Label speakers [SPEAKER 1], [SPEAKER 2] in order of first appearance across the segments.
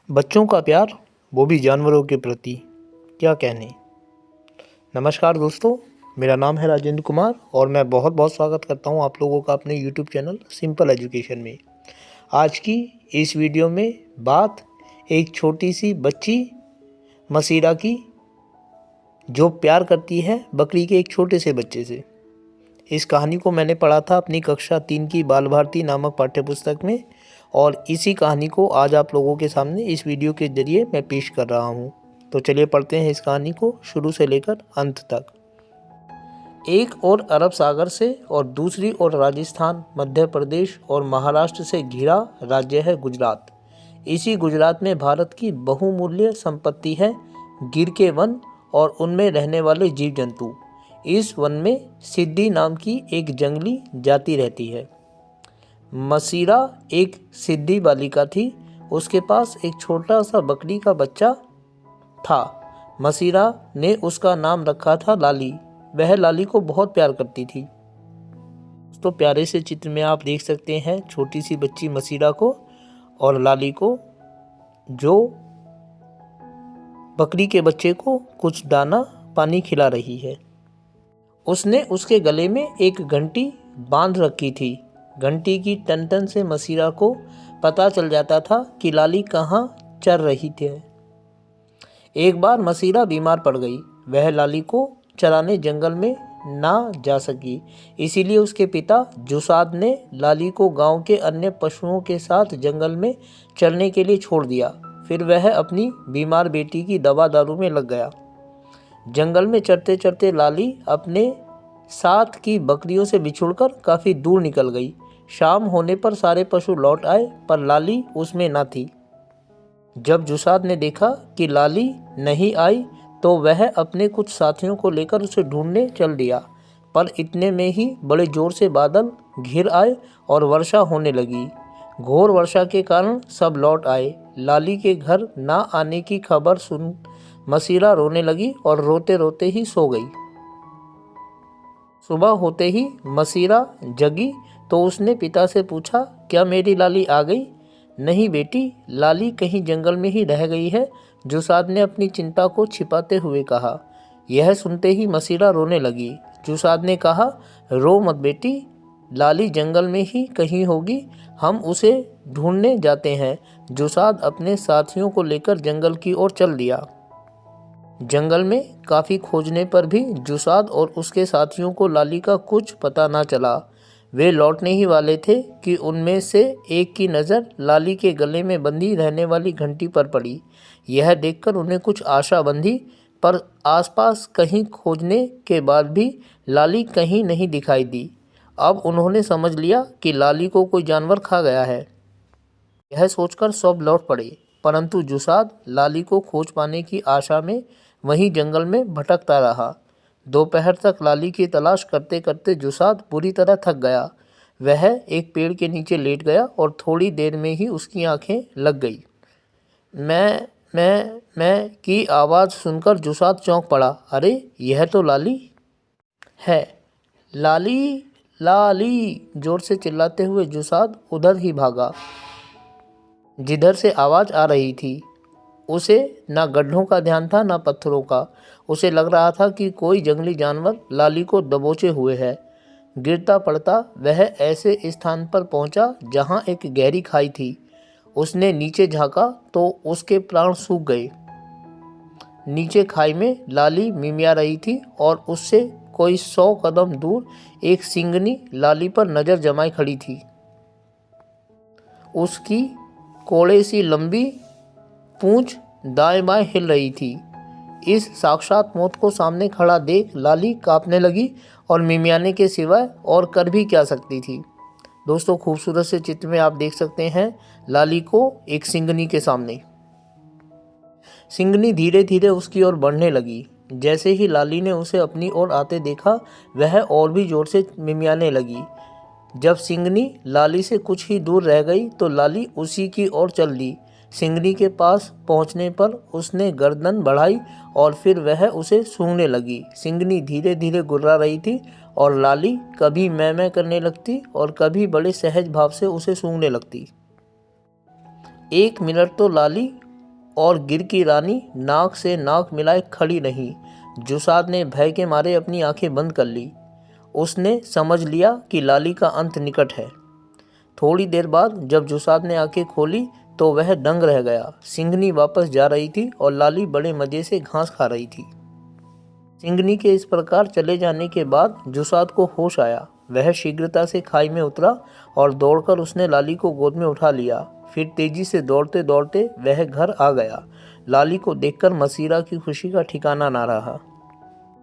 [SPEAKER 1] बच्चों का प्यार, वो भी जानवरों के प्रति, क्या कहने। नमस्कार दोस्तों, मेरा नाम है राजेंद्र कुमार और मैं बहुत बहुत स्वागत करता हूं आप लोगों का अपने YouTube चैनल सिंपल एजुकेशन में। आज की इस वीडियो में बात एक छोटी सी बच्ची मसीरा की, जो प्यार करती है बकरी के एक छोटे से बच्चे से। इस कहानी को मैंने पढ़ा था अपनी कक्षा 3 की बाल भारती नामक पाठ्यपुस्तक में और इसी कहानी को आज आप लोगों के सामने इस वीडियो के जरिए मैं पेश कर रहा हूँ। तो चलिए पढ़ते हैं इस कहानी को शुरू से लेकर अंत तक। एक ओर अरब सागर से और दूसरी ओर राजस्थान, मध्य प्रदेश और महाराष्ट्र से घिरा राज्य है गुजरात। इसी गुजरात में भारत की बहुमूल्य संपत्ति है गिर के वन और उनमें रहने वाले जीव जंतु। इस वन में सिद्धि नाम की एक जंगली जाति रहती है। मसीरा एक सिद्धि बालिका थी। उसके पास एक छोटा सा बकरी का बच्चा था। मसीरा ने उसका नाम रखा था लाली। वह लाली को बहुत प्यार करती थी। तो प्यारे से चित्र में आप देख सकते हैं छोटी सी बच्ची मसीरा को और लाली को, जो बकरी के बच्चे को कुछ दाना पानी खिला रही है। उसने उसके गले में एक घंटी बांध रखी थी। घंटी की टन टन से मसीरा को पता चल जाता था कि लाली कहाँ चर रही थी। एक बार मसीरा बीमार पड़ गई। वह लाली को चराने जंगल में ना जा सकी। इसीलिए उसके पिता जुसाद ने लाली को गांव के अन्य पशुओं के साथ जंगल में चरने के लिए छोड़ दिया। फिर वह अपनी बीमार बेटी की दवा दारू में लग गया। जंगल में चरते चरते लाली अपने साथ की बकरियों से बिछुड़कर काफ़ी दूर निकल गई। शाम होने पर सारे पशु लौट आए, पर लाली उसमें ना थी। जब जुसाद ने देखा कि लाली नहीं आई तो वह अपने कुछ साथियों को लेकर उसे ढूंढने चल दिया। पर इतने में ही बड़े जोर से बादल घिर आए और वर्षा होने लगी। घोर वर्षा के कारण सब लौट आए। लाली के घर ना आने की खबर सुन मसीरा रोने लगी और रोते रोते ही सो गई। सुबह होते ही मसीरा जगी तो उसने पिता से पूछा, क्या मेरी लाली आ गई? नहीं बेटी, लाली कहीं जंगल में ही रह गई है, जुसाद ने अपनी चिंता को छिपाते हुए कहा। यह सुनते ही मसीरा रोने लगी। जुसाद ने कहा, रो मत बेटी, लाली जंगल में ही कहीं होगी, हम उसे ढूंढने जाते हैं। जुसाद अपने साथियों को लेकर जंगल की ओर चल दिया। जंगल में काफ़ी खोजने पर भी जुसाद और उसके साथियों को लाली का कुछ पता ना चला। वे लौटने ही वाले थे कि उनमें से एक की नज़र लाली के गले में बंधी रहने वाली घंटी पर पड़ी। यह देखकर उन्हें कुछ आशा बंधी, पर आसपास कहीं खोजने के बाद भी लाली कहीं नहीं दिखाई दी। अब उन्होंने समझ लिया कि लाली को कोई जानवर खा गया है। यह सोचकर सब लौट पड़े, परंतु जुसाद लाली को खोज पाने की आशा में वहीं जंगल में भटकता रहा। दोपहर तक लाली की तलाश करते करते जुसाद पूरी तरह थक गया। वह एक पेड़ के नीचे लेट गया और थोड़ी देर में ही उसकी आंखें लग गई। मैं की आवाज़ सुनकर जुसाद चौंक पड़ा। अरे, यह तो लाली है। लाली, लाली, जोर से चिल्लाते हुए जुसाद उधर ही भागा जिधर से आवाज़ आ रही थी। उसे ना गड्ढों का ध्यान था ना पत्थरों का। उसे लग रहा था कि कोई जंगली जानवर लाली को दबोचे हुए है। गिरता पड़ता वह ऐसे स्थान पर पहुंचा जहां एक गहरी खाई थी। उसने नीचे झांका तो उसके प्राण सूख गए। नीचे खाई में लाली मिमिया रही थी और उससे कोई 100 कदम दूर एक सिंगनी लाली पर नज़र जमाए खड़ी थी। उसकी कोड़े सी लंबी पूंछ दाएं बाएं हिल रही थी। इस साक्षात मौत को सामने खड़ा देख लाली कांपने लगी और मिमियाने के सिवाय और कर भी क्या सकती थी। दोस्तों, खूबसूरत से चित्र में आप देख सकते हैं लाली को एक सिंगनी के सामने। सिंगनी धीरे धीरे उसकी ओर बढ़ने लगी। जैसे ही लाली ने उसे अपनी ओर आते देखा, वह और भी जोर से मिमियाने लगी। जब सिंगनी लाली से कुछ ही दूर रह गई तो लाली उसी की ओर चल दी। सिंगनी के पास पहुंचने पर उसने गर्दन बढ़ाई और फिर वह उसे सूंघने लगी। सिंगनी धीरे धीरे गुर्रा रही थी और लाली कभी मैं करने लगती और कभी बड़े सहज भाव से उसे सूंघने लगती। 1 मिनट तो लाली और गिर की रानी नाक से नाक मिलाए खड़ी रही। जुसाद ने भय के मारे अपनी आंखें बंद कर ली। उसने समझ लिया कि लाली का अंत निकट है। थोड़ी देर बाद जब जुसाद ने आंखें खोली तो वह दंग रह गया। सिंघनी वापस जा रही थी और लाली बड़े मजे से घास खा रही थी। सिंघनी के इस प्रकार चले जाने के बाद जुसाद को होश आया। वह शीघ्रता से खाई में उतरा और दौड़कर उसने लाली को गोद में उठा लिया। फिर तेजी से दौड़ते दौड़ते वह घर आ गया। लाली को देखकर मसीरा की खुशी का ठिकाना ना रहा।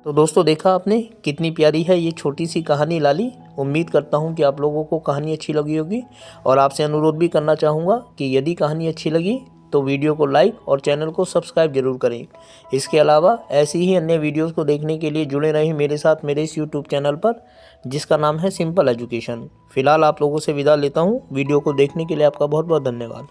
[SPEAKER 1] तो दोस्तों, देखा आपने कितनी प्यारी है ये छोटी सी कहानी लाली। उम्मीद करता हूँ कि आप लोगों को कहानी अच्छी लगी होगी और आपसे अनुरोध भी करना चाहूँगा कि यदि कहानी अच्छी लगी तो वीडियो को लाइक और चैनल को सब्सक्राइब जरूर करें। इसके अलावा ऐसी ही अन्य वीडियोस को देखने के लिए जुड़े रहें मेरे साथ मेरे इस यूट्यूब चैनल पर, जिसका नाम है सिंपल एजुकेशन। फिलहाल आप लोगों से विदा लेता हूँ। वीडियो को देखने के लिए आपका बहुत बहुत धन्यवाद।